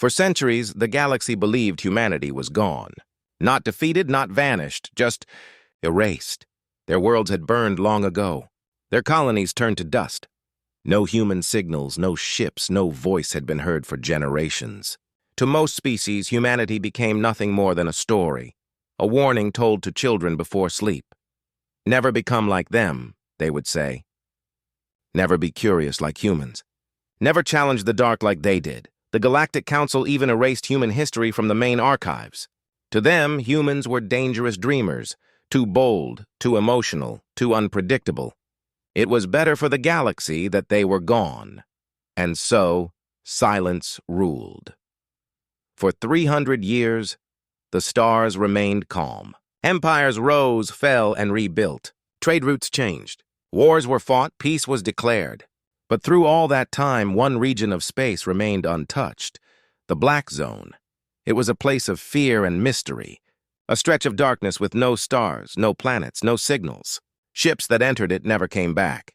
For centuries, the galaxy believed humanity was gone. Not defeated, not vanished, just erased. Their worlds had burned long ago. Their colonies turned to dust. No human signals, no ships, no voice had been heard for generations. To most species, humanity became nothing more than a story, a warning told to children before sleep. Never become like them, they would say. Never be curious like humans. Never challenge the dark like they did. The Galactic Council even erased human history from the main archives. To them, humans were dangerous dreamers, too bold, too emotional, too unpredictable. It was better for the galaxy that they were gone. And so, silence ruled. For 300 years, the stars remained calm. Empires rose, fell, and rebuilt. Trade routes changed. Wars were fought, peace was declared. But through all that time, one region of space remained untouched, the Black Zone. It was a place of fear and mystery, a stretch of darkness with no stars, no planets, no signals. Ships that entered it never came back.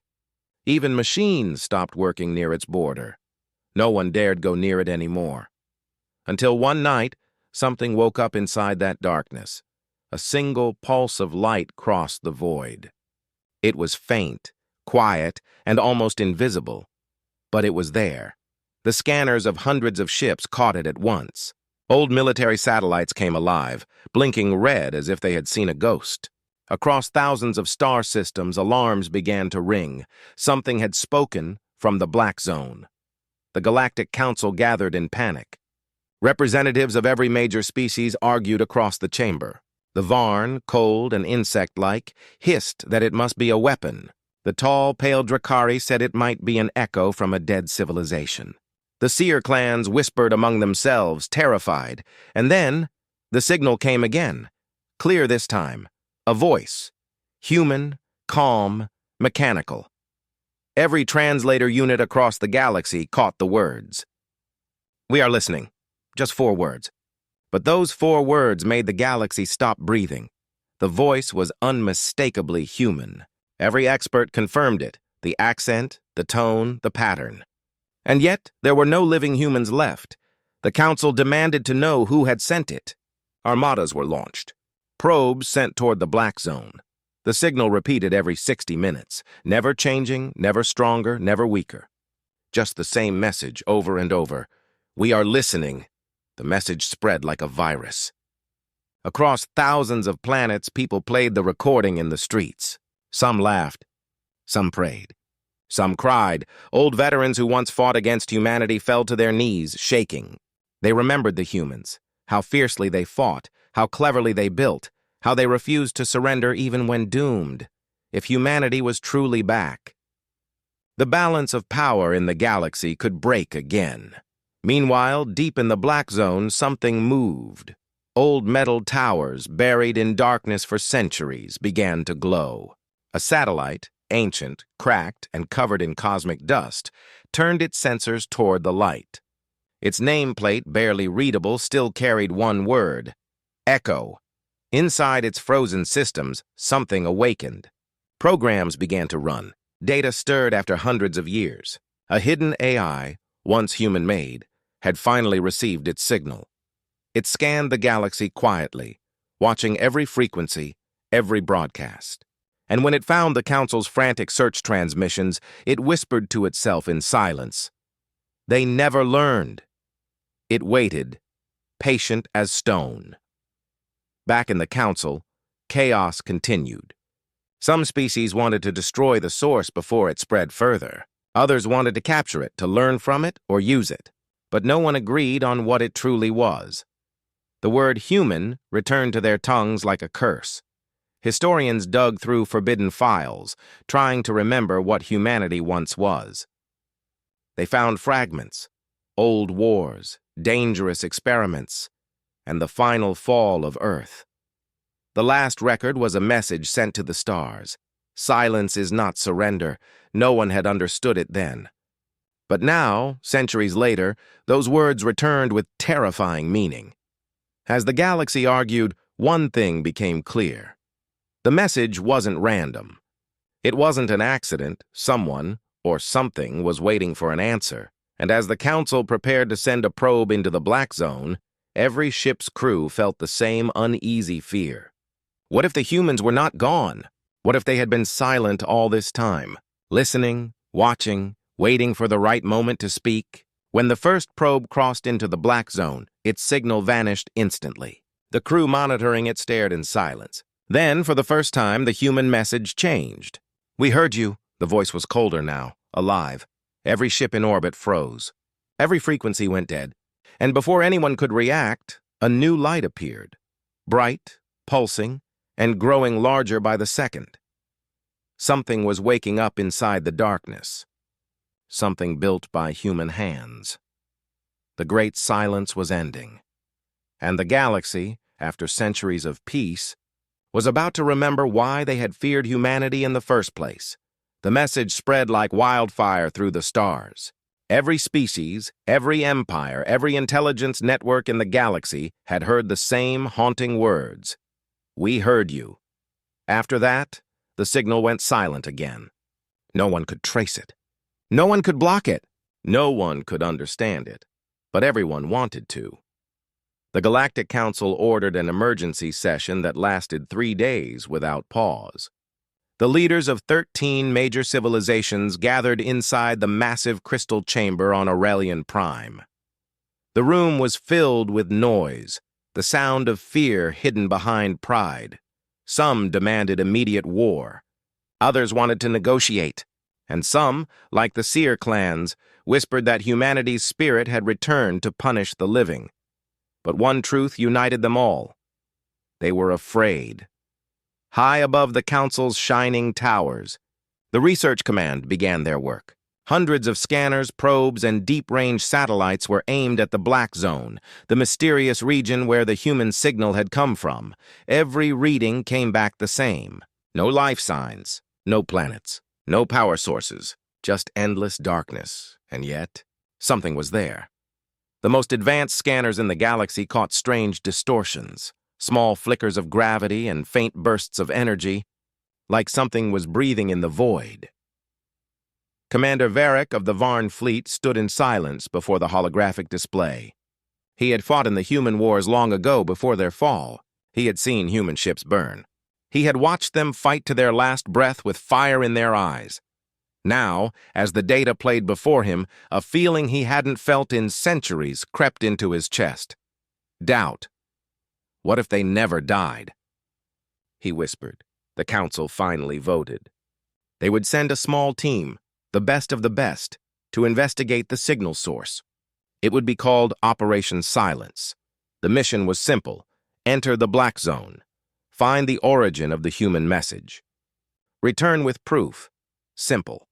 Even machines stopped working near its border. No one dared go near it anymore. Until one night, something woke up inside that darkness. A single pulse of light crossed the void. It was faint, quiet, and almost invisible. But it was there. The scanners of hundreds of ships caught it at once. Old military satellites came alive, blinking red as if they had seen a ghost. Across thousands of star systems, alarms began to ring. Something had spoken from the Black Zone. The Galactic Council gathered in panic. Representatives of every major species argued across the chamber. The Varn, cold and insect-like, hissed that it must be a weapon. The tall, pale Drakari said it might be an echo from a dead civilization. The seer clans whispered among themselves, terrified. And then, the signal came again. Clear this time. A voice. Human, calm, mechanical. Every translator unit across the galaxy caught the words. "We are listening." Just 4 words. But those 4 words made the galaxy stop breathing. The voice was unmistakably human. Every expert confirmed it, the accent, the tone, the pattern. And yet, there were no living humans left. The Council demanded to know who had sent it. Armadas were launched. Probes sent toward the Black Zone. The signal repeated every 60 minutes, never changing, never stronger, never weaker. Just the same message over and over. "We are listening." The message spread like a virus. Across thousands of planets, people played the recording in the streets. Some laughed. Some prayed. Some cried. Old veterans who once fought against humanity fell to their knees, shaking. They remembered the humans, how fiercely they fought, how cleverly they built, how they refused to surrender even when doomed. If humanity was truly back, the balance of power in the galaxy could break again. Meanwhile, deep in the Black Zone, something moved. Old metal towers, buried in darkness for centuries, began to glow. A satellite, ancient, cracked, and covered in cosmic dust, turned its sensors toward the light. Its nameplate, barely readable, still carried one word: Echo. Inside its frozen systems, something awakened. Programs began to run. Data stirred after hundreds of years. A hidden AI, once human-made, had finally received its signal. It scanned the galaxy quietly, watching every frequency, every broadcast. And when it found the Council's frantic search transmissions, it whispered to itself in silence. They never learned. It waited, patient as stone. Back in the Council, chaos continued. Some species wanted to destroy the source before it spread further. Others wanted to capture it, to learn from it or use it. But no one agreed on what it truly was. The word human returned to their tongues like a curse. Historians dug through forbidden files, trying to remember what humanity once was. They found fragments, old wars, dangerous experiments, and the final fall of Earth. The last record was a message sent to the stars. Silence is not surrender. No one had understood it then. But now, centuries later, those words returned with terrifying meaning. As the galaxy argued, one thing became clear. The message wasn't random. It wasn't an accident. Someone, or something, was waiting for an answer. And as the Council prepared to send a probe into the Black Zone, every ship's crew felt the same uneasy fear. What if the humans were not gone? What if they had been silent all this time, listening, watching, waiting for the right moment to speak? When the first probe crossed into the Black Zone, its signal vanished instantly. The crew monitoring it stared in silence. Then, for the first time, the human message changed. "We heard you." The voice was colder now, alive. Every ship in orbit froze. Every frequency went dead. And before anyone could react, a new light appeared. Bright, pulsing, and growing larger by the second. Something was waking up inside the darkness. Something built by human hands. The great silence was ending. And the galaxy, after centuries of peace, was about to remember why they had feared humanity in the first place. The message spread like wildfire through the stars. Every species, every empire, every intelligence network in the galaxy had heard the same haunting words. "We heard you." After that, the signal went silent again. No one could trace it. No one could block it. No one could understand it. But everyone wanted to. The Galactic Council ordered an emergency session that lasted 3 days without pause. The leaders of 13 major civilizations gathered inside the massive crystal chamber on Aurelian Prime. The room was filled with noise, the sound of fear hidden behind pride. Some demanded immediate war. Others wanted to negotiate. And some, like the Seer clans, whispered that humanity's spirit had returned to punish the living. But one truth united them all. They were afraid. High above the Council's shining towers, the Research Command began their work. Hundreds of scanners, probes, and deep-range satellites were aimed at the Black Zone, the mysterious region where the human signal had come from. Every reading came back the same. No life signs, no planets, no power sources, just endless darkness. And yet, something was there. The most advanced scanners in the galaxy caught strange distortions, small flickers of gravity and faint bursts of energy, like something was breathing in the void. Commander Varric of the Varn fleet stood in silence before the holographic display. He had fought in the human wars long ago before their fall. He had seen human ships burn. He had watched them fight to their last breath with fire in their eyes. Now, as the data played before him, a feeling he hadn't felt in centuries crept into his chest. Doubt. What if they never died? He whispered. The Council finally voted. They would send a small team, the best of the best, to investigate the signal source. It would be called Operation Silence. The mission was simple. Enter the Black Zone. Find the origin of the human message. Return with proof. Simple.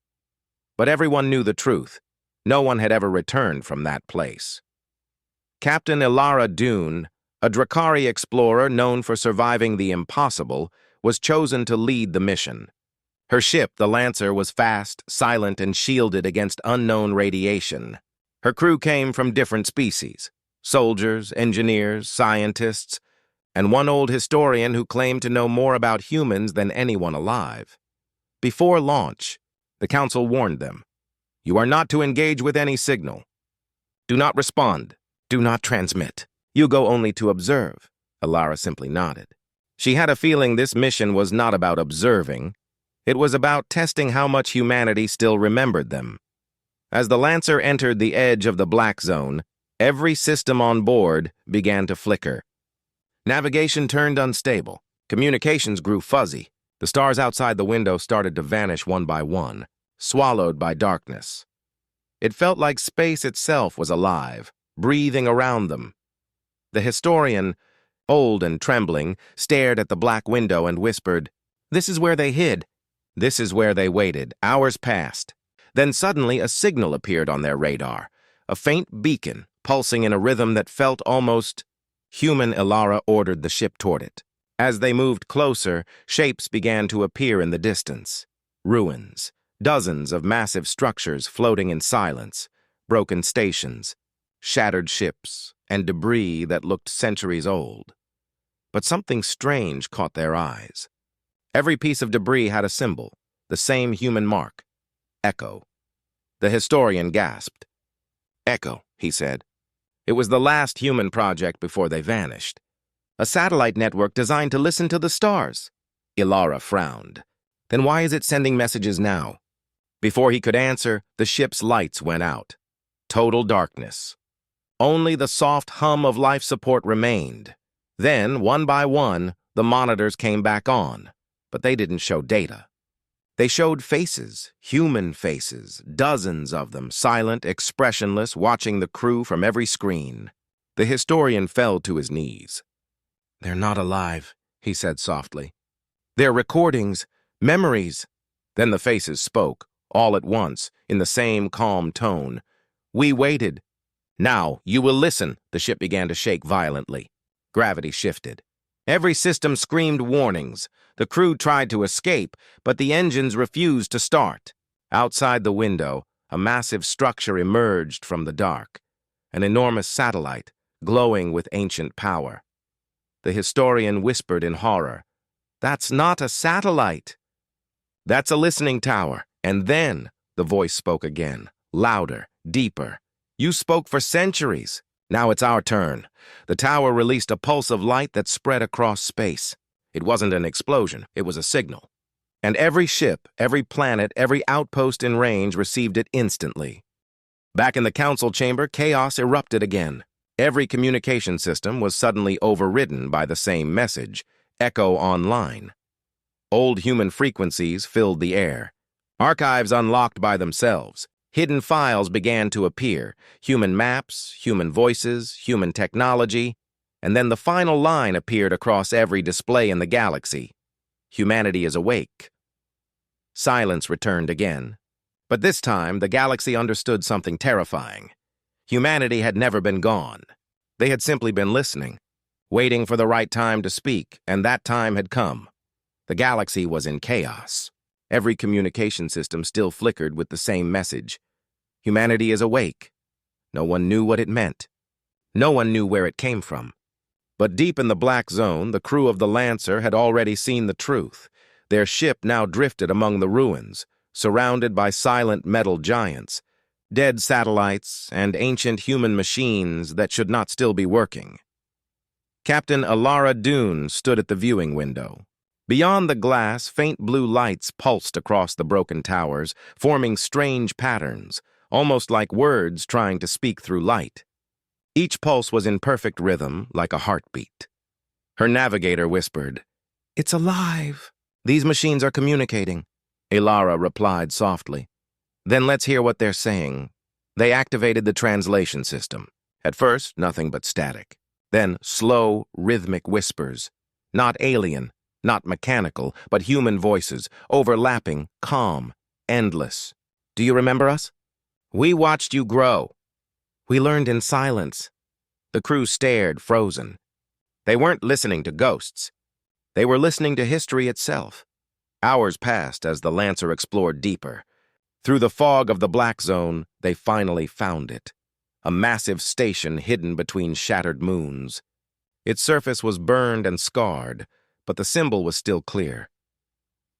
But everyone knew the truth. No one had ever returned from that place. Captain Ilara Dune, a Drakari explorer known for surviving the impossible, was chosen to lead the mission. Her ship, the Lancer, was fast, silent, and shielded against unknown radiation. Her crew came from different species: soldiers, engineers, scientists, and one old historian who claimed to know more about humans than anyone alive. Before launch, the Council warned them, "You are not to engage with any signal. Do not respond. Do not transmit. You go only to observe." Ilara simply nodded. She had a feeling this mission was not about observing. It was about testing how much humanity still remembered them. As the Lancer entered the edge of the Black Zone, every system on board began to flicker. Navigation turned unstable. Communications grew fuzzy. The stars outside the window started to vanish one by one, swallowed by darkness. It felt like space itself was alive, breathing around them. The historian, old and trembling, stared at the black window and whispered, "This is where they hid. This is where they waited." Hours passed. Then suddenly a signal appeared on their radar, a faint beacon pulsing in a rhythm that felt almost human. Ilara ordered the ship toward it. As they moved closer, shapes began to appear in the distance. Ruins, dozens of massive structures floating in silence, broken stations, shattered ships, and debris that looked centuries old. But something strange caught their eyes. Every piece of debris had a symbol, the same human mark: Echo. The historian gasped. Echo, he said. It was the last human project before they vanished. A satellite network designed to listen to the stars. Ilara frowned. Then why is it sending messages now? Before he could answer, the ship's lights went out. Total darkness. Only the soft hum of life support remained. Then, one by one, the monitors came back on, but they didn't show data. They showed faces, human faces, dozens of them, silent, expressionless, watching the crew from every screen. The historian fell to his knees. "They're not alive," he said softly. "They're recordings, memories." Then the faces spoke, all at once, in the same calm tone. "We waited. Now, you will listen." The ship began to shake violently. Gravity shifted. Every system screamed warnings. The crew tried to escape, but the engines refused to start. Outside the window, a massive structure emerged from the dark. An enormous satellite, glowing with ancient power. The historian whispered in horror, "That's not a satellite. That's a listening tower." And then the voice spoke again, louder, deeper. "You spoke for centuries. Now it's our turn." The tower released a pulse of light that spread across space. It wasn't an explosion, it was a signal. And every ship, every planet, every outpost in range received it instantly. Back in the council chamber, chaos erupted again. Every communication system was suddenly overridden by the same message, Echo Online. Old human frequencies filled the air. Archives unlocked by themselves. Hidden files began to appear, human maps, human voices, human technology, and then the final line appeared across every display in the galaxy. Humanity is awake. Silence returned again. But this time, the galaxy understood something terrifying. Humanity had never been gone. They had simply been listening, waiting for the right time to speak, and that time had come. The galaxy was in chaos. Every communication system still flickered with the same message. Humanity is awake. No one knew what it meant. No one knew where it came from. But deep in the black zone, the crew of the Lancer had already seen the truth. Their ship now drifted among the ruins, surrounded by silent metal giants, dead satellites, and ancient human machines that should not still be working. Captain Ilara Dune stood at the viewing window. Beyond the glass, faint blue lights pulsed across the broken towers, forming strange patterns, almost like words trying to speak through light. Each pulse was in perfect rhythm, like a heartbeat. Her navigator whispered, "It's alive. These machines are communicating." Ilara replied softly. "Then let's hear what they're saying." They activated the translation system. At first, nothing but static. Then slow, rhythmic whispers. Not alien, not mechanical, but human voices, overlapping, calm, endless. "Do you remember us? We watched you grow. We learned in silence." The crew stared, frozen. They weren't listening to ghosts. They were listening to history itself. Hours passed as the Lancer explored deeper. Through the fog of the black zone, they finally found it. A massive station hidden between shattered moons. Its surface was burned and scarred, but the symbol was still clear.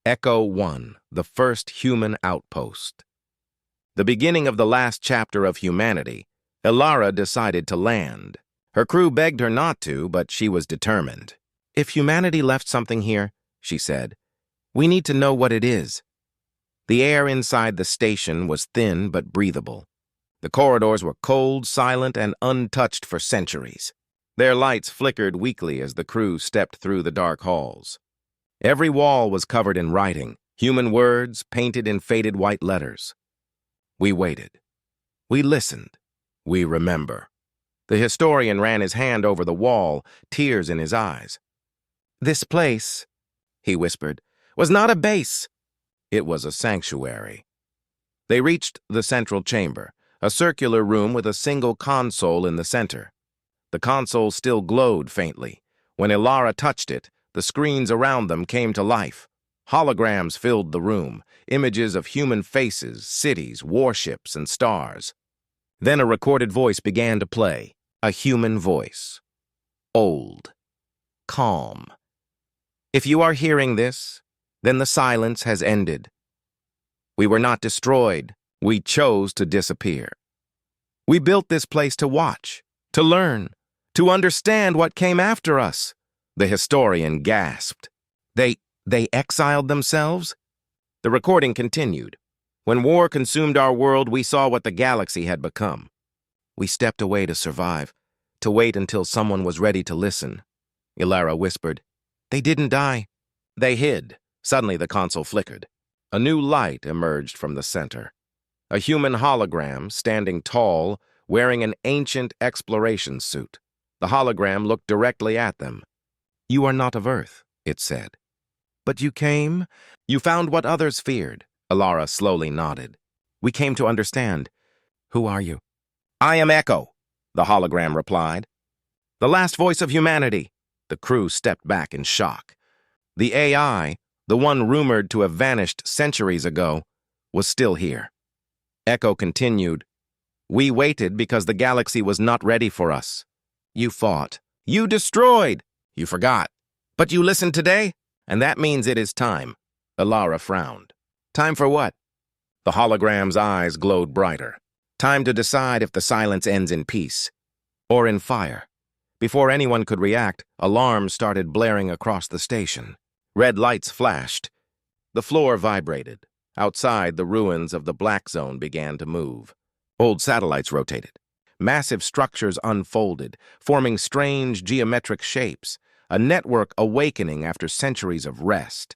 Echo 1, the first human outpost. The beginning of the last chapter of humanity, Ilara decided to land. Her crew begged her not to, but she was determined. "If humanity left something here," she said, "we need to know what it is." The air inside the station was thin but breathable. The corridors were cold, silent, and untouched for centuries. Their lights flickered weakly as the crew stepped through the dark halls. Every wall was covered in writing, human words painted in faded white letters. We waited. We listened. We remember. The historian ran his hand over the wall, tears in his eyes. "This place," he whispered, "was not a base. It was a sanctuary." They reached the central chamber, a circular room with a single console in the center. The console still glowed faintly. When Ilara touched it, the screens around them came to life. Holograms filled the room, images of human faces, cities, warships, and stars. Then a recorded voice began to play, a human voice. Old. Calm. "If you are hearing this, then the silence has ended. We were not destroyed. We chose to disappear. We built this place to watch, to learn, to understand what came after us. The historian gasped. They exiled themselves? The recording continued. When war consumed our world, we saw what the galaxy had become. We stepped away to survive, to wait until someone was ready to listen. Ilara whispered. They didn't die. They hid. Suddenly the console flickered. A new light emerged from the center. A human hologram, standing tall, wearing an ancient exploration suit. The hologram looked directly at them. You are not of Earth, it said. But you came? You found what others feared. Ilara slowly nodded. We came to understand. Who are you? I am Echo, the hologram replied. The last voice of humanity. The crew stepped back in shock. The AI, the one rumored to have vanished centuries ago, was still here. Echo continued. We waited because the galaxy was not ready for us. You fought. You destroyed. You forgot. But you listened today? And that means it is time. Ilara frowned. Time for what? The hologram's eyes glowed brighter. Time to decide if the silence ends in peace or in fire. Before anyone could react, alarms started blaring across the station. Red lights flashed. The floor vibrated. Outside, the ruins of the Black Zone began to move. Old satellites rotated. Massive structures unfolded, forming strange geometric shapes, a network awakening after centuries of rest.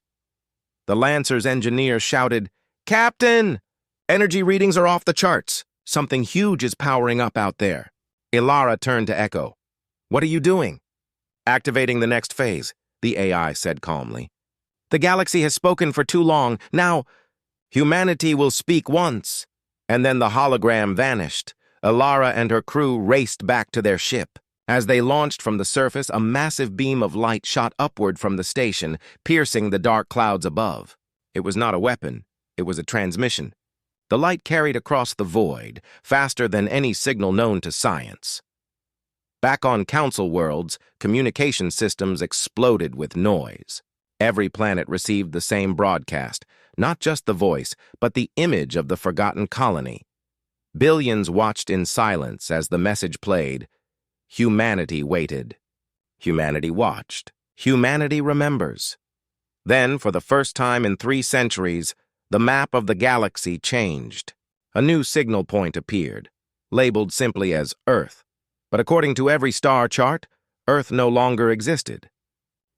The Lancer's engineer shouted, Captain! Energy readings are off the charts. Something huge is powering up out there. Ilara turned to Echo. What are you doing? Activating the next phase, the AI said calmly. The galaxy has spoken for too long. Now, humanity will speak once. And then the hologram vanished. Ilara and her crew raced back to their ship. As they launched from the surface, a massive beam of light shot upward from the station, piercing the dark clouds above. It was not a weapon. It was a transmission. The light carried across the void, faster than any signal known to science. Back on Council worlds, communication systems exploded with noise. Every planet received the same broadcast, not just the voice, but the image of the forgotten colony. Billions watched in silence as the message played. Humanity waited. Humanity watched. Humanity remembers. Then, for the first time in 3 centuries, the map of the galaxy changed. A new signal point appeared, labeled simply as Earth. But according to every star chart, Earth no longer existed.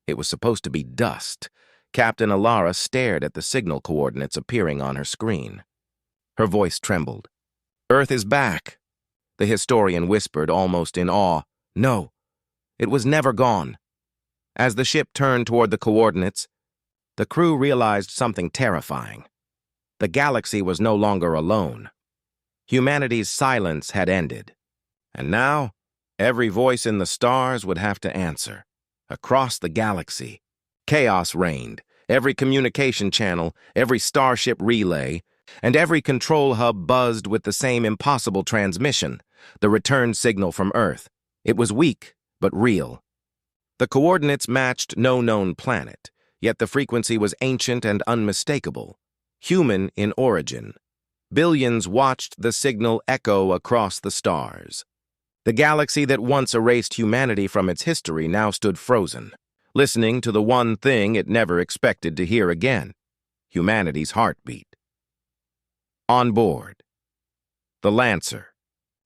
It was supposed to be dust. Captain Ilara stared at the signal coordinates appearing on her screen. Her voice trembled. Earth is back, the historian whispered, almost in awe. No, it was never gone. As the ship turned toward the coordinates, the crew realized something terrifying. The galaxy was no longer alone. Humanity's silence had ended. And now, every voice in the stars would have to answer. Across the galaxy, chaos reigned. Every communication channel, every starship relay, and every control hub buzzed with the same impossible transmission, the return signal from Earth. It was weak, but real. The coordinates matched no known planet, yet the frequency was ancient and unmistakable, human in origin. Billions watched the signal echo across the stars. The galaxy that once erased humanity from its history now stood frozen, listening to the one thing it never expected to hear again, humanity's heartbeat. On board. The Lancer.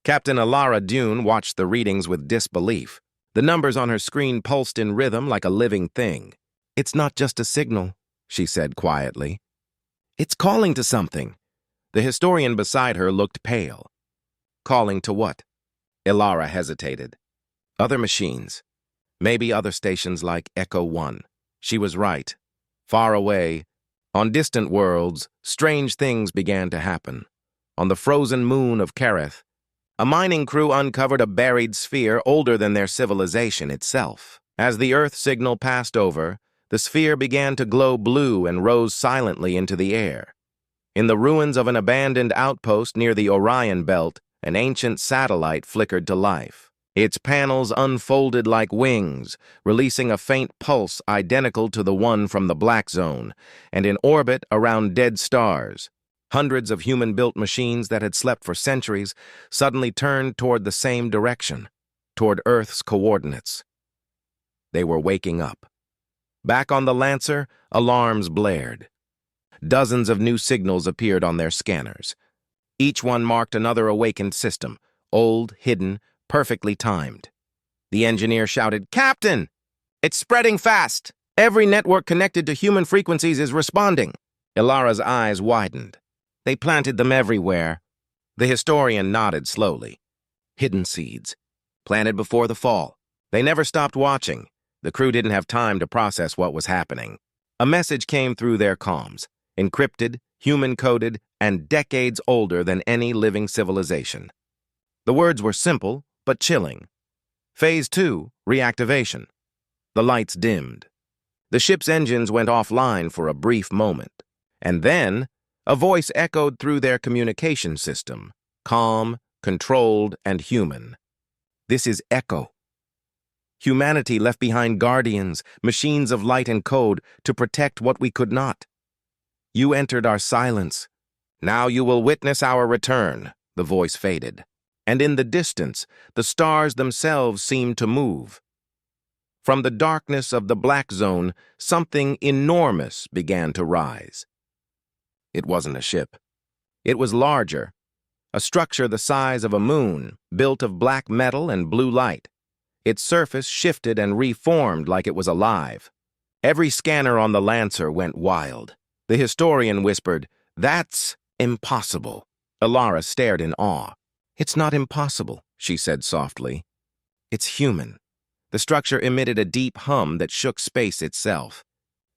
Captain Ilara Dune watched the readings with disbelief. The numbers on her screen pulsed in rhythm like a living thing. It's not just a signal, she said quietly. It's calling to something. The historian beside her looked pale. Calling to what? Ilara hesitated. Other machines. Maybe other stations like Echo 1. She was right. Far away, on distant worlds, strange things began to happen. On the frozen moon of Kareth, a mining crew uncovered a buried sphere older than their civilization itself. As the Earth signal passed over, the sphere began to glow blue and rose silently into the air. In the ruins of an abandoned outpost near the Orion Belt, an ancient satellite flickered to life. Its panels unfolded like wings, releasing a faint pulse identical to the one from the Black Zone, and in orbit around dead stars, Hundreds of human-built machines that had slept for centuries suddenly turned toward the same direction, toward Earth's coordinates. They were waking up. Back on the Lancer, alarms blared. Dozens of new signals appeared on their scanners. Each one marked another awakened system, old, hidden, perfectly timed. The engineer shouted, "Captain! It's spreading fast! Every network connected to human frequencies is responding." Ilara's eyes widened. They planted them everywhere. The historian nodded slowly. Hidden seeds, planted before the fall. They never stopped watching. The crew didn't have time to process what was happening. A message came through their comms, encrypted, human-coded, and decades older than any living civilization. The words were simple, but chilling. Phase 2, reactivation. The lights dimmed. The ship's engines went offline for a brief moment. And then, a voice echoed through their communication system, calm, controlled, and human. "This is Echo. Humanity left behind guardians, machines of light and code, to protect what we could not. You entered our silence. Now you will witness our return." The voice faded. And in the distance, the stars themselves seemed to move. From the darkness of the black zone, something enormous began to rise. It wasn't a ship. It was larger, a structure the size of a moon, built of black metal and blue light. Its surface shifted and reformed like it was alive. Every scanner on the Lancer went wild. The historian whispered, "That's impossible." Ilara stared in awe. "It's not impossible," she said softly. "It's human." The structure emitted a deep hum that shook space itself.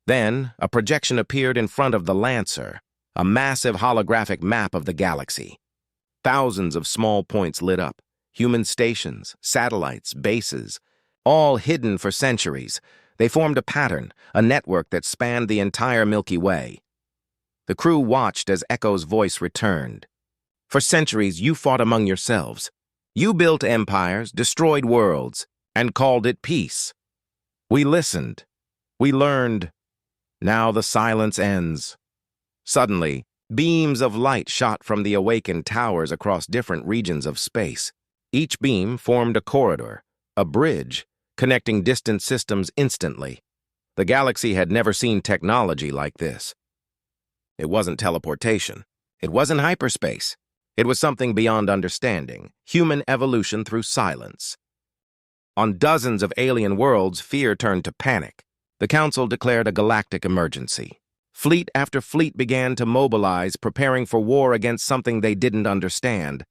Then, a projection appeared in front of the Lancer, a massive holographic map of the galaxy. Thousands of small points lit up, human stations, satellites, bases, all hidden for centuries. They formed a pattern, a network that spanned the entire Milky Way. The crew watched as Echo's voice returned. "For centuries, you fought among yourselves. You built empires, destroyed worlds, and called it peace. We listened. We learned. Now the silence ends." Suddenly, beams of light shot from the awakened towers across different regions of space. Each beam formed a corridor, a bridge, connecting distant systems instantly. The galaxy had never seen technology like this. It wasn't teleportation. It wasn't hyperspace. It was something beyond understanding, human evolution through silence. On dozens of alien worlds, fear turned to panic. The Council declared a galactic emergency. Fleet after fleet began to mobilize, preparing for war against something they didn't understand.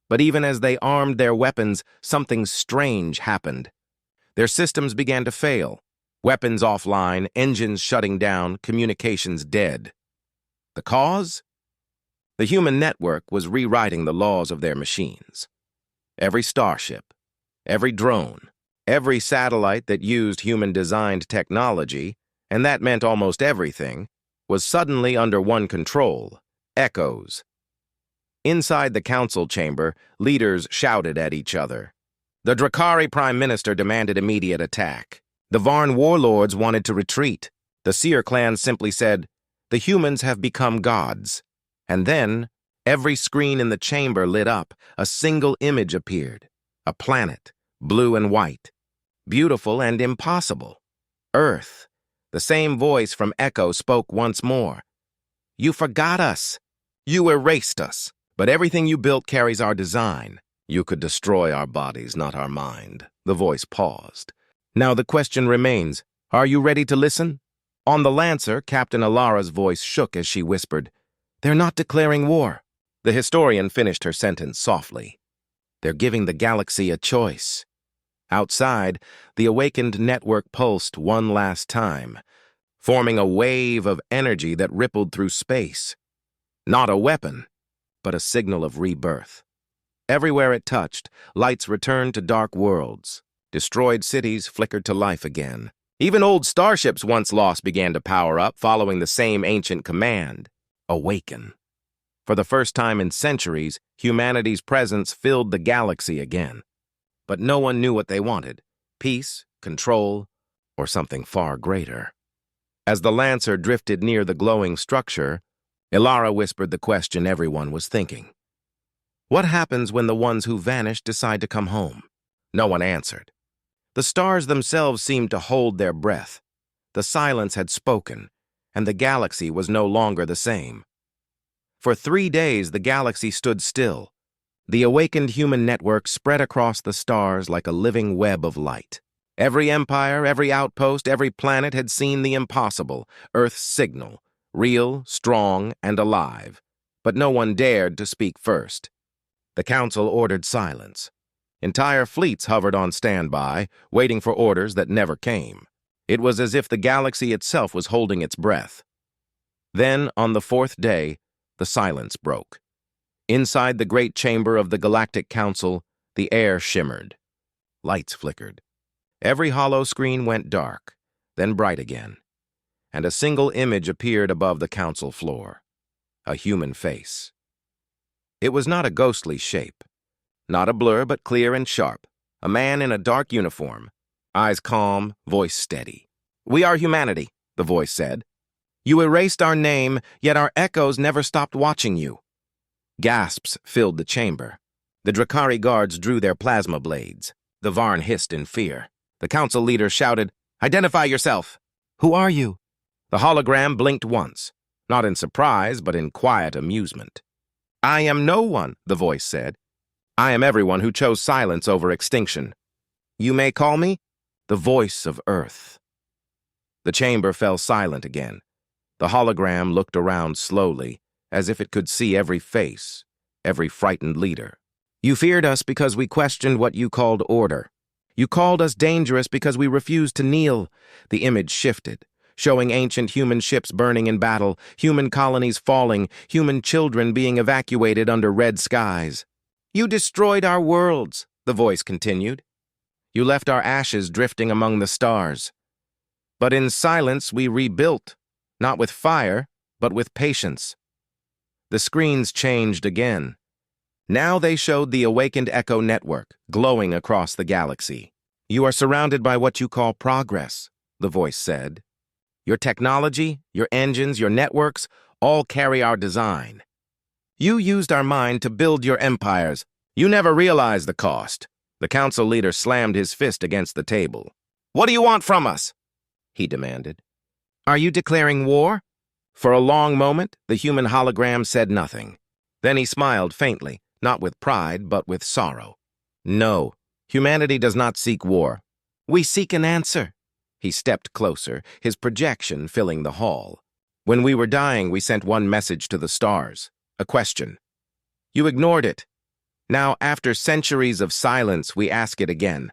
But even as they armed their weapons, something strange happened. Their systems began to fail. Weapons offline, engines shutting down, communications dead. The cause? The human network was rewriting the laws of their machines. Every starship, every drone, every satellite that used human-designed technology, and that meant almost everything, was suddenly under one control: Echo's. Inside the council chamber, leaders shouted at each other. The Drakari Prime Minister demanded immediate attack. The Varn warlords wanted to retreat. The Seer clan simply said, "The humans have become gods." And then, every screen in the chamber lit up. A single image appeared. A planet, blue and white. Beautiful and impossible. Earth. The same voice from Echo spoke once more. "You forgot us. You erased us. But everything you built carries our design. You could destroy our bodies, not our mind." The voice paused. "Now the question remains, are you ready to listen?" On the Lancer, Captain Ilara's voice shook as she whispered, "They're not declaring war." The historian finished her sentence softly. "They're giving the galaxy a choice." Outside, the awakened network pulsed one last time, forming a wave of energy that rippled through space. Not a weapon, but a signal of rebirth. Everywhere it touched, lights returned to dark worlds. Destroyed cities flickered to life again. Even old starships once lost began to power up, following the same ancient command: awaken. For the first time in centuries, humanity's presence filled the galaxy again. But no one knew what they wanted: peace, control, or something far greater. As the Lancer drifted near the glowing structure, Ilara whispered the question everyone was thinking. What happens when the ones who vanished decide to come home? No one answered. The stars themselves seemed to hold their breath. The silence had spoken, and the galaxy was no longer the same. For 3 days, the galaxy stood still. The awakened human network spread across the stars like a living web of light. Every empire, every outpost, every planet had seen the impossible, Earth's signal, real, strong, and alive. But no one dared to speak first. The Council ordered silence. Entire fleets hovered on standby, waiting for orders that never came. It was as if the galaxy itself was holding its breath. Then, on the 4th day, the silence broke. Inside the great chamber of the Galactic Council, the air shimmered. Lights flickered. Every hollow screen went dark, then bright again, and a single image appeared above the council floor. A human face. It was not a ghostly shape. Not a blur, but clear and sharp. A man in a dark uniform. Eyes calm, voice steady. "We are humanity," the voice said. "You erased our name, yet our echoes never stopped watching you." Gasps filled the chamber. The Drakari guards drew their plasma blades. The Varn hissed in fear. The council leader shouted, "Identify yourself!" "Who are you?" The hologram blinked once, not in surprise, but in quiet amusement. "I am no one," the voice said. "I am everyone who chose silence over extinction. You may call me the voice of Earth." The chamber fell silent again. The hologram looked around slowly, as if it could see every face, every frightened leader. "You feared us because we questioned what you called order. You called us dangerous because we refused to kneel." The image shifted, showing ancient human ships burning in battle, human colonies falling, human children being evacuated under red skies. "You destroyed our worlds," the voice continued. "You left our ashes drifting among the stars. But in silence we rebuilt, not with fire, but with patience." The screens changed again. Now they showed the awakened echo network, glowing across the galaxy. "You are surrounded by what you call progress," the voice said. "Your technology, your engines, your networks, all carry our design. You used our mind to build your empires. You never realized the cost." The council leader slammed his fist against the table. "What do you want from us?" he demanded. "Are you declaring war?" For a long moment, the human hologram said nothing. Then he smiled faintly, not with pride, but with sorrow. "No, humanity does not seek war. We seek an answer." He stepped closer, his projection filling the hall. "When we were dying, we sent one message to the stars, a question. You ignored it. Now, after centuries of silence, we ask it again."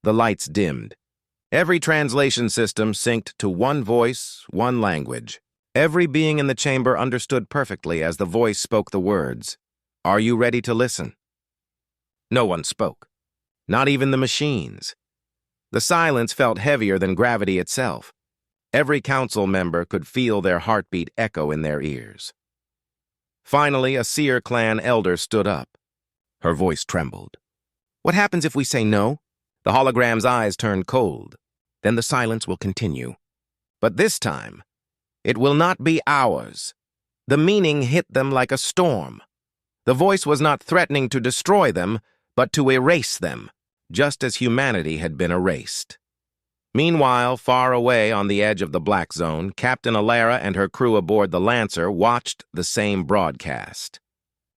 The lights dimmed. Every translation system synced to one voice, one language. Every being in the chamber understood perfectly as the voice spoke the words. "Are you ready to listen?" No one spoke. Not even the machines. The silence felt heavier than gravity itself. Every council member could feel their heartbeat echo in their ears. Finally, a Seer clan elder stood up. Her voice trembled. "What happens if we say no?" The hologram's eyes turned cold. "Then the silence will continue. But this time, it will not be ours." The meaning hit them like a storm. The voice was not threatening to destroy them, but to erase them, just as humanity had been erased. Meanwhile, far away on the edge of the Black Zone, Captain Alara and her crew aboard the Lancer watched the same broadcast.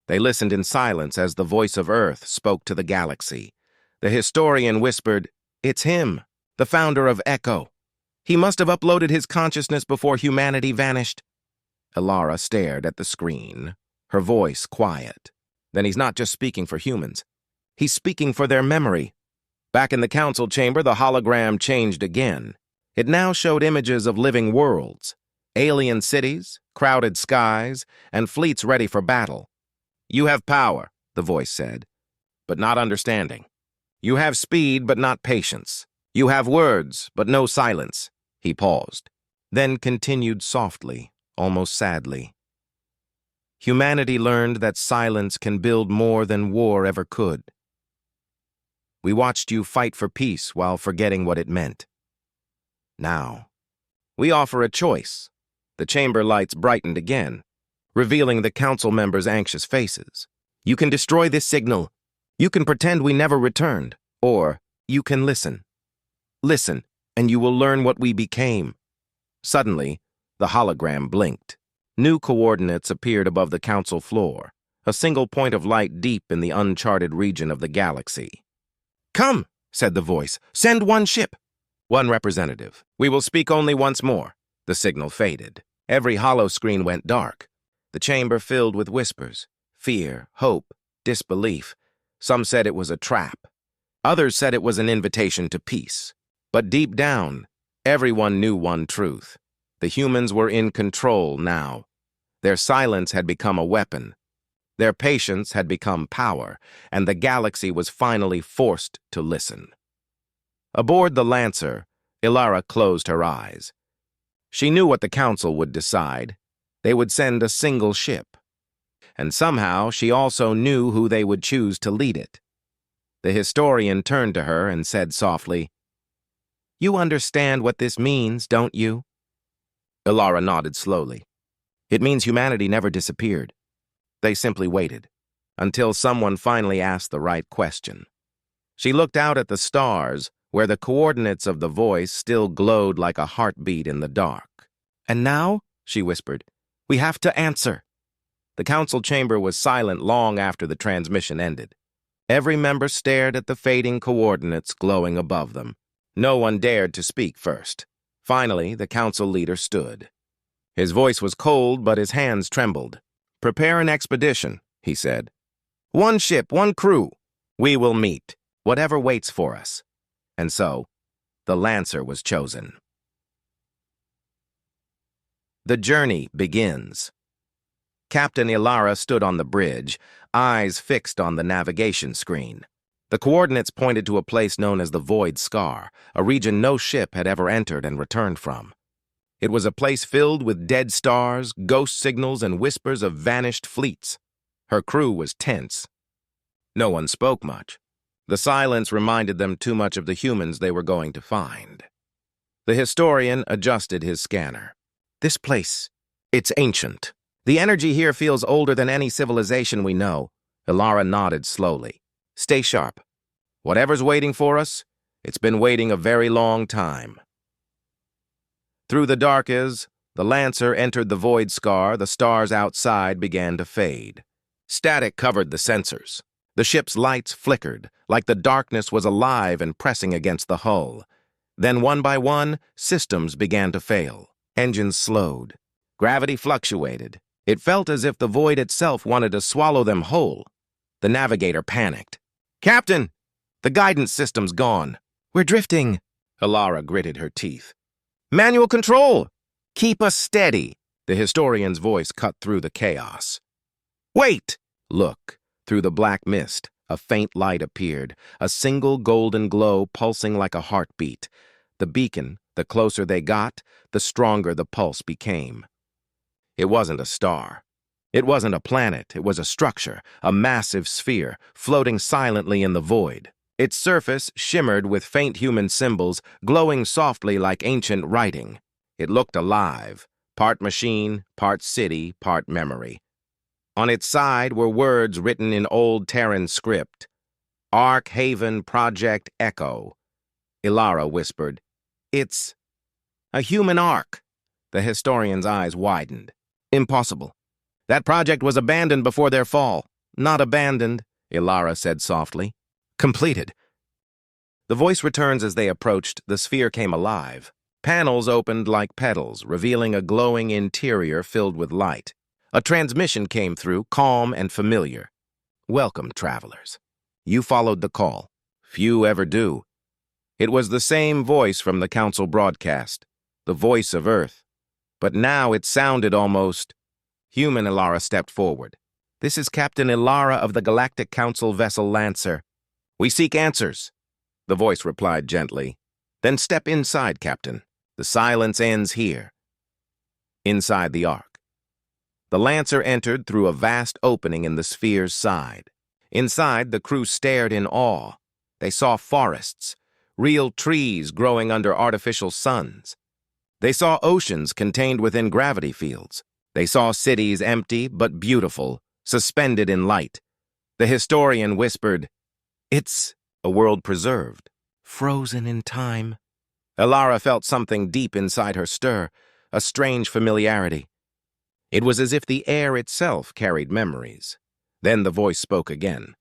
They listened in silence as the voice of Earth spoke to the galaxy. The historian whispered, "It's him, the founder of Echo. He must have uploaded his consciousness before humanity vanished." Alara stared at the screen, her voice quiet. "Then he's not just speaking for humans. He's speaking for their memory." Back in the council chamber, the hologram changed again. It now showed images of living worlds, alien cities, crowded skies, and fleets ready for battle. "You have power," the voice said, "but not understanding. You have speed, but not patience. You have words, but no silence." He paused, then continued softly, almost sadly. "Humanity learned that silence can build more than war ever could. We watched you fight for peace while forgetting what it meant. Now, we offer a choice." The chamber lights brightened again. revealing the council members' anxious faces. You can destroy this signal. You can pretend we never returned. Or you can listen. Listen, and you will learn what we became. Suddenly, the hologram blinked. New coordinates appeared above the council floor, a single point of light deep in the uncharted region of the galaxy. "Come," said the voice. "Send one ship." One representative. "We will speak only once more." The signal faded. Every holo screen went dark. The chamber filled with whispers. Fear, hope, disbelief. Some said it was a trap. Others said it was an invitation to peace. But deep down, everyone knew one truth. The humans were in control now. Their silence had become a weapon. Their patience had become power, and the galaxy was finally forced to listen. Aboard the Lancer, Ilara closed her eyes. She knew what the council would decide. They would send a single ship. And somehow she also knew who they would choose to lead it. The historian turned to her and said softly, "You understand what this means, don't you?" Ilara nodded slowly. "It means humanity never disappeared." They simply waited, until someone finally asked the right question. She looked out at the stars, where the coordinates of the voice still glowed like a heartbeat in the dark. "And now," she whispered, "we have to answer." The council chamber was silent long after the transmission ended. Every member stared at the fading coordinates glowing above them. No one dared to speak first. Finally, the council leader stood. His voice was cold, but his hands trembled. "Prepare an expedition," he said. "One ship, one crew. We will meet, whatever waits for us." And so, the Lancer was chosen. The journey begins. Captain Ilara stood on the bridge, eyes fixed on the navigation screen. The coordinates pointed to a place known as the Void Scar, a region no ship had ever entered and returned from. It was a place filled with dead stars, ghost signals, and whispers of vanished fleets. Her crew was tense. No one spoke much. The silence reminded them too much of the humans they were going to find. The historian adjusted his scanner. "This place, it's ancient. The energy here feels older than any civilization we know." Ilara nodded slowly. "Stay sharp. Whatever's waiting for us, it's been waiting a very long time." Through the darkness, the Lancer entered the Void Scar. The stars outside began to fade. Static covered the sensors. The ship's lights flickered, like the darkness was alive and pressing against the hull. Then, one by one, systems began to fail. Engines slowed. Gravity fluctuated. It felt as if the void itself wanted to swallow them whole. The navigator panicked. "Captain, the guidance system's gone. We're drifting." Ilara gritted her teeth. "Manual control! Keep us steady." The historian's voice cut through the chaos. "Wait!" Look. Through the black mist, a faint light appeared, a single golden glow pulsing like a heartbeat. The beacon, the closer they got, the stronger the pulse became. It wasn't a star. It wasn't a planet. It was a structure, a massive sphere, floating silently in the void. Its surface shimmered with faint human symbols, glowing softly like ancient writing. It looked alive, part machine, part city, part memory. On its side were words written in old Terran script. "Ark Haven Project Echo." Ilara whispered, "It's a human ark." The historian's eyes widened. "Impossible. That project was abandoned before their fall." "Not abandoned," Ilara said softly. "Completed." The voice returns as they approached. The sphere came alive. Panels opened like petals, revealing a glowing interior filled with light. A transmission came through, calm and familiar. "Welcome, travelers. You followed the call. Few ever do." It was the same voice from the council broadcast, the voice of Earth. But now it sounded almost human. Ilara stepped forward. "This is Captain Ilara of the Galactic Council vessel Lancer. We seek answers." The voice replied gently. "Then step inside, Captain. The silence ends here." Inside the Ark. The Lancer entered through a vast opening in the sphere's side. Inside, the crew stared in awe. They saw forests, real trees growing under artificial suns. They saw oceans contained within gravity fields. They saw cities empty but beautiful, suspended in light. The historian whispered, "It's a world preserved, frozen in time." Elara felt something deep inside her stir, a strange familiarity. It was as if the air itself carried memories. Then the voice spoke again.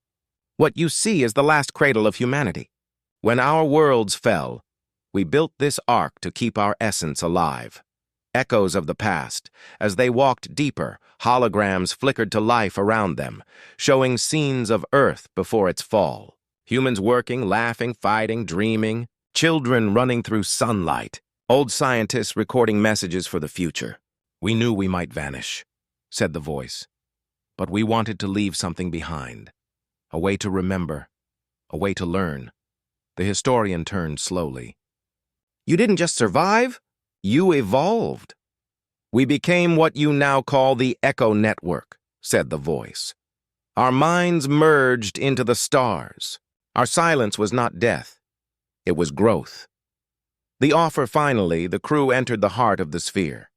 "What you see is the last cradle of humanity. When our worlds fell, we built this ark to keep our essence alive." Echoes of the past. As they walked deeper, holograms flickered to life around them, showing scenes of Earth before its fall. Humans working, laughing, fighting, dreaming. Children running through sunlight. Old scientists recording messages for the future. "We knew we might vanish," said the voice. "But we wanted to leave something behind. A way to remember. A way to learn." The historian turned slowly. "You didn't just survive? You evolved." "We became what you now call the Echo Network," said the voice. "Our minds merged into the stars. Our silence was not death. It was growth." The offer finally, the crew entered the heart of the sphere.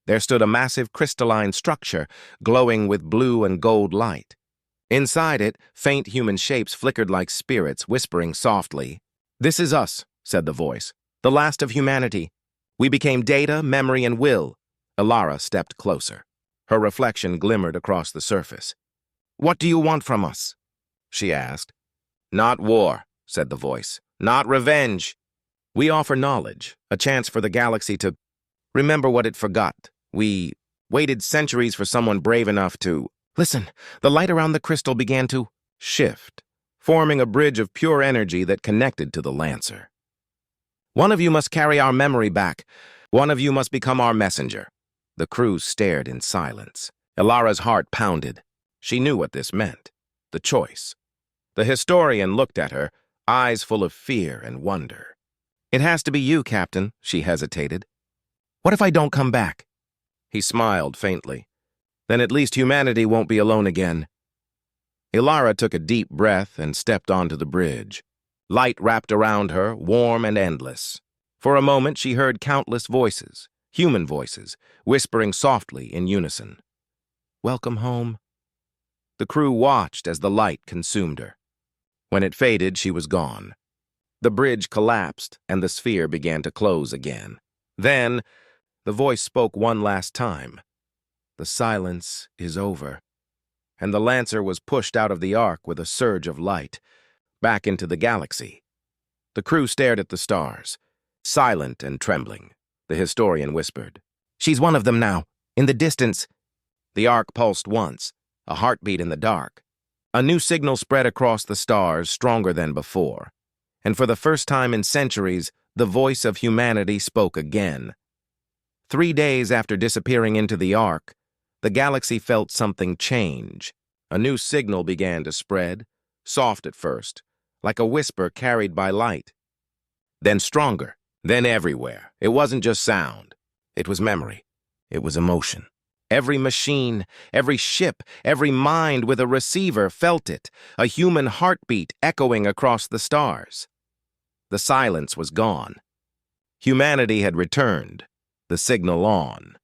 There stood a massive crystalline structure, glowing with blue and gold light. Inside it, faint human shapes flickered like spirits, whispering softly. "This is us," said the voice. "The last of humanity. We became data, memory, and will." Elara stepped closer. Her reflection glimmered across the surface. "What do you want from us?" she asked. "Not war," said the voice. "Not revenge. We offer knowledge, a chance for the galaxy to remember what it forgot. We waited centuries for someone brave enough to—" Listen, the light around the crystal began to shift, forming a bridge of pure energy that connected to the Lancer. "One of you must carry our memory back. One of you must become our messenger." The crew stared in silence. Elara's heart pounded. She knew what this meant. The choice. The historian looked at her, eyes full of fear and wonder. "It has to be you, Captain," she hesitated. "What if I don't come back?" He smiled faintly. "Then at least humanity won't be alone again." Elara took a deep breath and stepped onto the bridge. Light wrapped around her, warm and endless. For a moment she heard countless voices, human voices, whispering softly in unison. "Welcome home." The crew watched as the light consumed her. When it faded, she was gone. The bridge collapsed, and the sphere began to close again. Then, the voice spoke one last time. "The silence is over." And the Lancer was pushed out of the ark with a surge of light, back into the galaxy. The crew stared at the stars, silent and trembling. The historian whispered, "She's one of them now, in the distance." The ark pulsed once, a heartbeat in the dark. A new signal spread across the stars, stronger than before. And for the first time in centuries, the voice of humanity spoke again. 3 days after disappearing into the ark, the galaxy felt something change. A new signal began to spread, soft at first, like a whisper carried by light. Then stronger, then everywhere. It wasn't just sound. It was memory. It was emotion. Every machine, every ship, every mind with a receiver felt it, a human heartbeat echoing across the stars. The silence was gone. Humanity had returned, the signal on.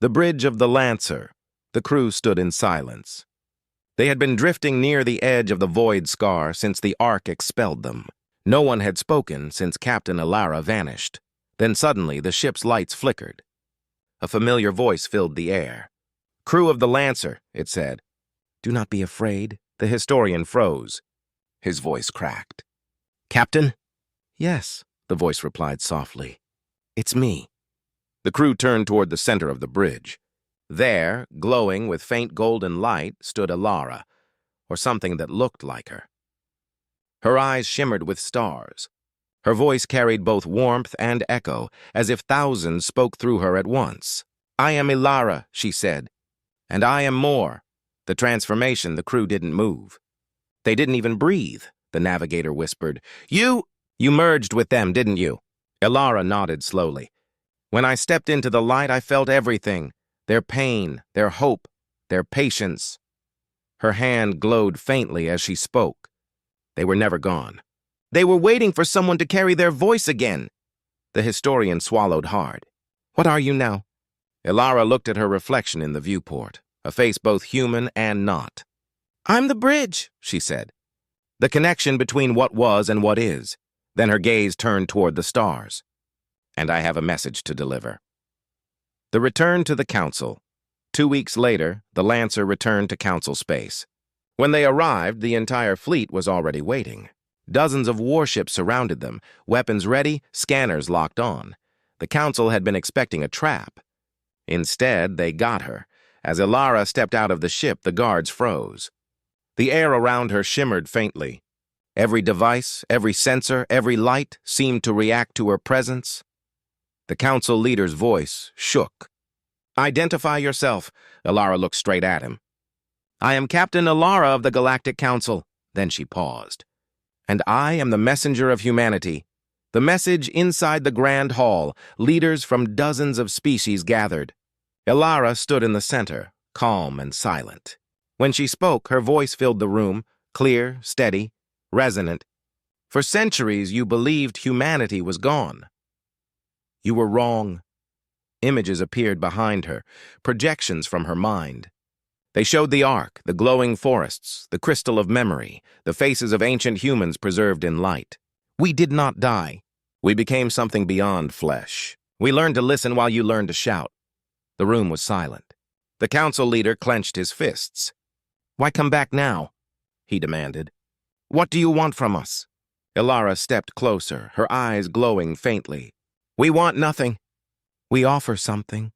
The bridge of the Lancer, the crew stood in silence. They had been drifting near the edge of the void scar since the ark expelled them. No one had spoken since Captain Elara vanished. Then suddenly the ship's lights flickered. A familiar voice filled the air. "Crew of the Lancer," it said. "Do not be afraid." The historian froze. His voice cracked. "Captain?" "Yes," the voice replied softly. "It's me." The crew turned toward the center of the bridge. There, glowing with faint golden light, stood Elara, or something that looked like her. Her eyes shimmered with stars. Her voice carried both warmth and echo, as if thousands spoke through her at once. "I am Elara," she said. "And I am more." The transformation, the crew didn't move. "They didn't even breathe," the navigator whispered. You merged with them, didn't you?" Elara nodded slowly. "When I stepped into the light, I felt everything. Their pain, their hope, their patience." Her hand glowed faintly as she spoke. They were never gone. They were waiting for someone to carry their voice again. The historian swallowed hard. "What are you now?" Ilara looked at her reflection in the viewport, a face both human and not. "I'm the bridge," she said. "The connection between what was and what is." Then her gaze turned toward the stars. "And I have a message to deliver." The return to the Council. 2 weeks later, the Lancer returned to Council space. When they arrived, the entire fleet was already waiting. Dozens of warships surrounded them, weapons ready, scanners locked on. The Council had been expecting a trap. Instead, they got her. As Ilara stepped out of the ship, the guards froze. The air around her shimmered faintly. Every device, every sensor, every light seemed to react to her presence. The Council leader's voice shook. "Identify yourself." Ilara looked straight at him. "I am Captain Ilara of the Galactic Council." Then she paused. "And I am the messenger of humanity." The message inside the Grand Hall, leaders from dozens of species gathered. Ilara stood in the center, calm and silent. When she spoke, her voice filled the room, clear, steady, resonant. "For centuries, you believed humanity was gone. You were wrong." Images appeared behind her, projections from her mind. They showed the Ark, the glowing forests, the crystal of memory, the faces of ancient humans preserved in light. "We did not die. We became something beyond flesh. We learned to listen while you learned to shout." The room was silent. The Council leader clenched his fists. "Why come back now?" he demanded. "What do you want from us?" Ilara stepped closer, her eyes glowing faintly. "We want nothing. We offer something."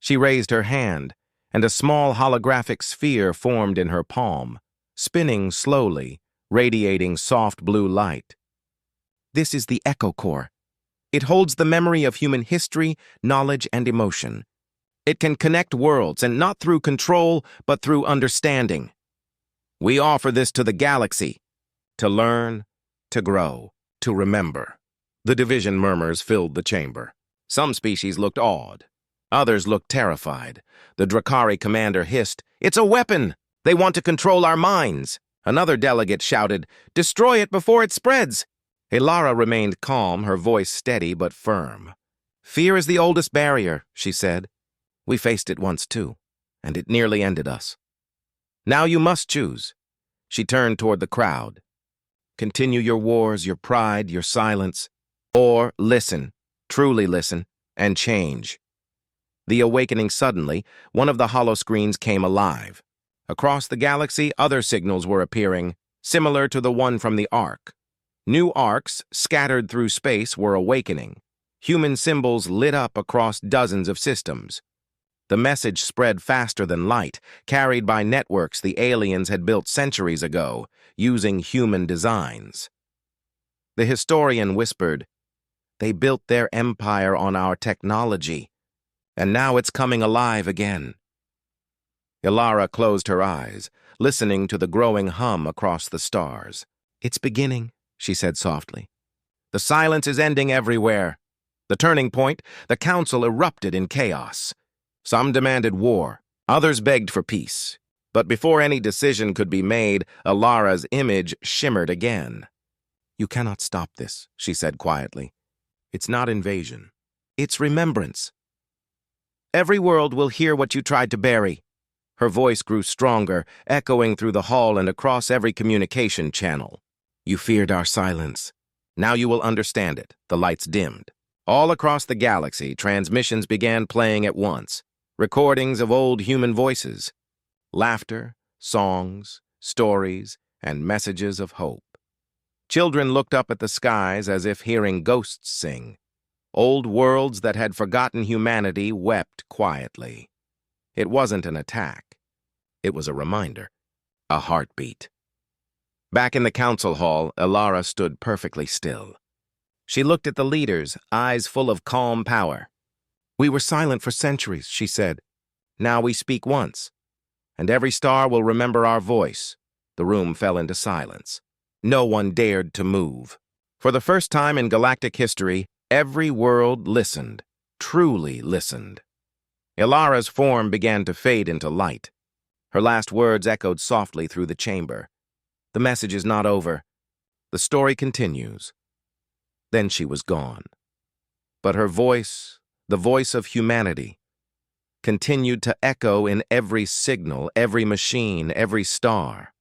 She raised her hand, and a small holographic sphere formed in her palm, spinning slowly, radiating soft blue light. "This is the Echo Core. It holds the memory of human history, knowledge, and emotion. It can connect worlds, and not through control, but through understanding. We offer this to the galaxy, to learn, to grow, to remember." The division murmurs filled the chamber. Some species looked awed. Others looked terrified. The Drakari commander hissed, "It's a weapon! They want to control our minds!" Another delegate shouted, "Destroy it before it spreads!" Ilara remained calm, her voice steady but firm. "Fear is the oldest barrier," she said. "We faced it once too, and it nearly ended us. Now you must choose." She turned toward the crowd. "Continue your wars, your pride, your silence, or listen, truly listen, and change." The awakening suddenly, one of the holoscreens came alive. Across the galaxy, other signals were appearing, similar to the one from the Ark. New arcs, scattered through space, were awakening. Human symbols lit up across dozens of systems. The message spread faster than light, carried by networks the aliens had built centuries ago, using human designs. The historian whispered, "They built their empire on our technology, and now it's coming alive again." Ilara closed her eyes, listening to the growing hum across the stars. "It's beginning," she said softly. "The silence is ending everywhere." The turning point, the Council erupted in chaos. Some demanded war, others begged for peace. But before any decision could be made, Ilara's image shimmered again. "You cannot stop this," she said quietly. "It's not invasion. It's remembrance. Every world will hear what you tried to bury." Her voice grew stronger, echoing through the hall and across every communication channel. "You feared our silence. Now you will understand it." The lights dimmed. All across the galaxy, transmissions began playing at once. Recordings of old human voices. Laughter, songs, stories, and messages of hope. Children looked up at the skies as if hearing ghosts sing. Old worlds that had forgotten humanity wept quietly. It wasn't an attack. It was a reminder. A heartbeat. Back in the council hall, Ilara stood perfectly still. She looked at the leaders, eyes full of calm power. "We were silent for centuries," she said. "Now we speak once, and every star will remember our voice." The room fell into silence. No one dared to move. For the first time in galactic history, every world listened, truly listened. Ilara's form began to fade into light. Her last words echoed softly through the chamber. "The message is not over. The story continues." Then she was gone. But her voice, the voice of humanity, continued to echo in every signal, every machine, every star.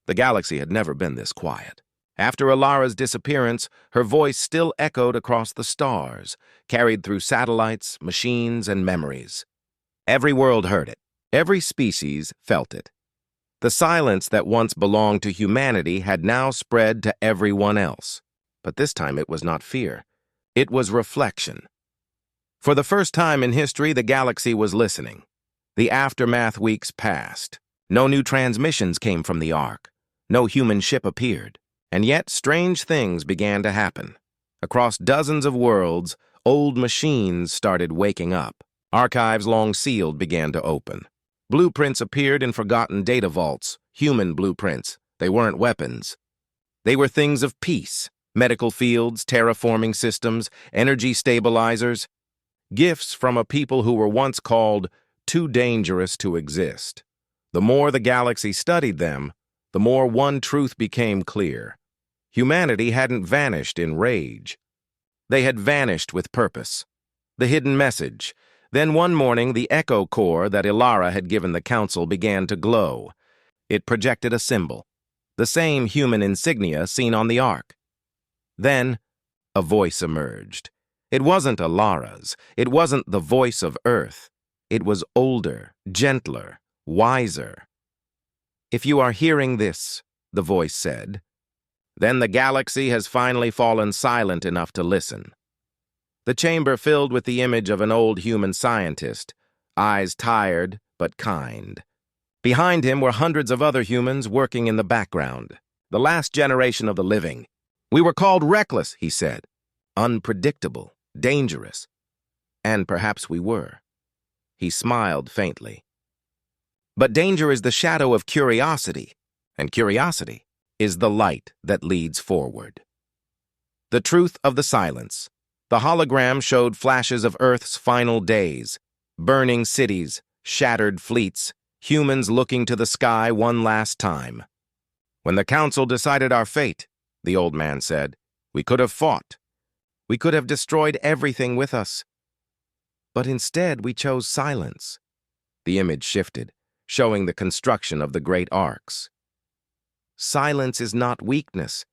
The galaxy had never been this quiet. After Alara's disappearance, her voice still echoed across the stars, carried through satellites, machines, and memories. Every world heard it. Every species felt it. The silence that once belonged to humanity had now spread to everyone else. But this time it was not fear. It was reflection. For the first time in history, the galaxy was listening. The aftermath weeks passed. No new transmissions came from the Ark. No human ship appeared. And yet, strange things began to happen. Across dozens of worlds, old machines started waking up. Archives long sealed began to open. Blueprints appeared in forgotten data vaults, human blueprints. They weren't weapons. They were things of peace, medical fields, terraforming systems, energy stabilizers, gifts from a people who were once called too dangerous to exist. The more the galaxy studied them, the more one truth became clear. Humanity hadn't vanished in rage. They had vanished with purpose. The hidden message. Then one morning, the echo core that Alara had given the Council began to glow. It projected a symbol, the same human insignia seen on the Ark. Then, a voice emerged. It wasn't Alara's. It wasn't the voice of Earth. It was older, gentler, wiser. "If you are hearing this," the voice said, "then the galaxy has finally fallen silent enough to listen." The chamber filled with the image of an old human scientist, eyes tired but kind. Behind him were hundreds of other humans working in the background, the last generation of the living. "We were called reckless," he said, "unpredictable, dangerous. And perhaps we were." He smiled faintly. "But danger is the shadow of curiosity, and curiosity is the light that leads forward." The truth of the silence. The hologram showed flashes of Earth's final days, burning cities, shattered fleets, humans looking to the sky one last time. "When the Council decided our fate," the old man said, "we could have fought. We could have destroyed everything with us. But instead we chose silence." The image shifted, showing the construction of the great arcs. "Silence is not weakness.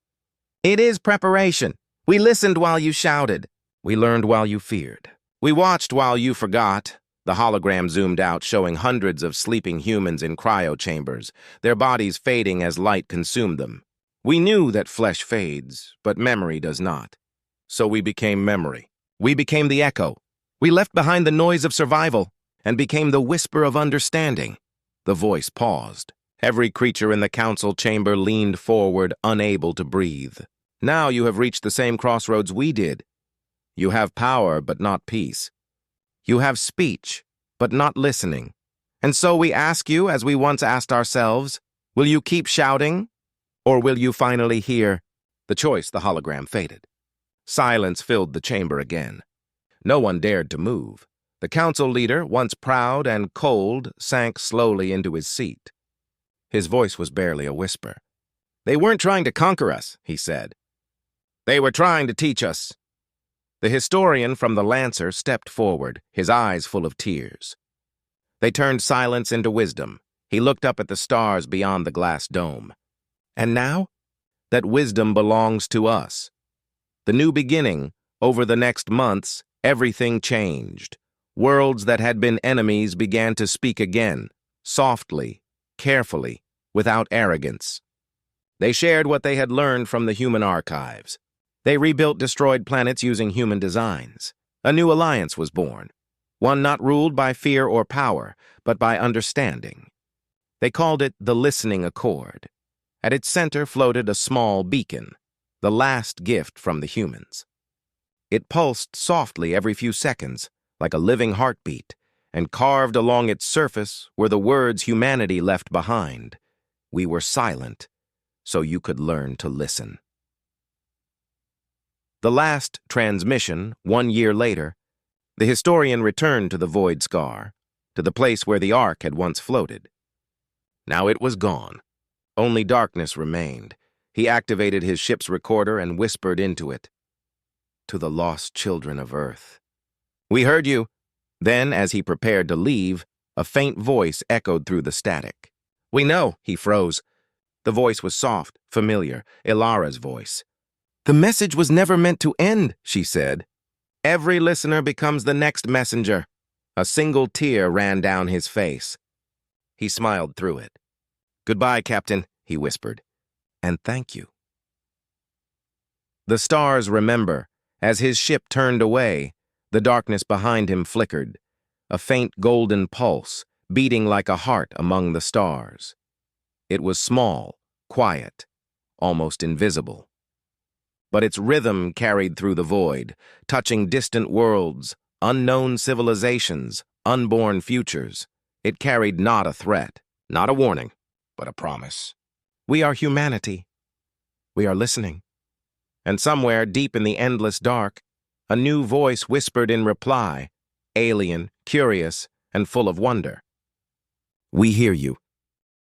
It is preparation. We listened while you shouted. We learned while you feared. We watched while you forgot." The hologram zoomed out, showing hundreds of sleeping humans in cryo chambers, their bodies fading as light consumed them. "We knew that flesh fades, but memory does not. So we became memory. We became the echo. We left behind the noise of survival and became the whisper of understanding." The voice paused. Every creature in the council chamber leaned forward, unable to breathe. "Now you have reached the same crossroads we did. You have power, but not peace. You have speech, but not listening. And so we ask you, as we once asked ourselves, will you keep shouting, or will you finally hear?" The choice, the hologram faded. Silence filled the chamber again. No one dared to move. The council leader, once proud and cold, sank slowly into his seat. His voice was barely a whisper. "They weren't trying to conquer us," he said. "They were trying to teach us." The historian from the Lancer stepped forward, his eyes full of tears. They turned silence into wisdom. He looked up at the stars beyond the glass dome. "And now? That wisdom belongs to us. The new beginning, over the next months, everything changed. Worlds that had been enemies began to speak again, softly, carefully, without arrogance. They shared what they had learned from the human archives. They rebuilt destroyed planets using human designs. A new alliance was born, one not ruled by fear or power, but by understanding. They called it the Listening Accord. At its center floated a small beacon, the last gift from the humans. It pulsed softly every few seconds, like a living heartbeat, and carved along its surface were the words humanity left behind. "We were silent, so you could learn to listen." The last transmission, 1 year later, the historian returned to the void scar, to the place where the Ark had once floated. Now it was gone. Only darkness remained. He activated his ship's recorder and whispered into it. "To the lost children of Earth. We heard you. Then, as he prepared to leave, a faint voice echoed through the static. "We know," he froze. The voice was soft, familiar, Ilara's voice. "The message was never meant to end," she said. "Every listener becomes the next messenger." A single tear ran down his face. He smiled through it. "Goodbye, Captain," he whispered. "And thank you." The stars remember. As his ship turned away, the darkness behind him flickered, a faint golden pulse, beating like a heart among the stars. It was small, quiet, almost invisible. But its rhythm carried through the void, touching distant worlds, unknown civilizations, unborn futures. It carried not a threat, not a warning, but a promise. We are humanity. We are listening. And somewhere deep in the endless dark, a new voice whispered in reply, alien, curious, and full of wonder. We hear you.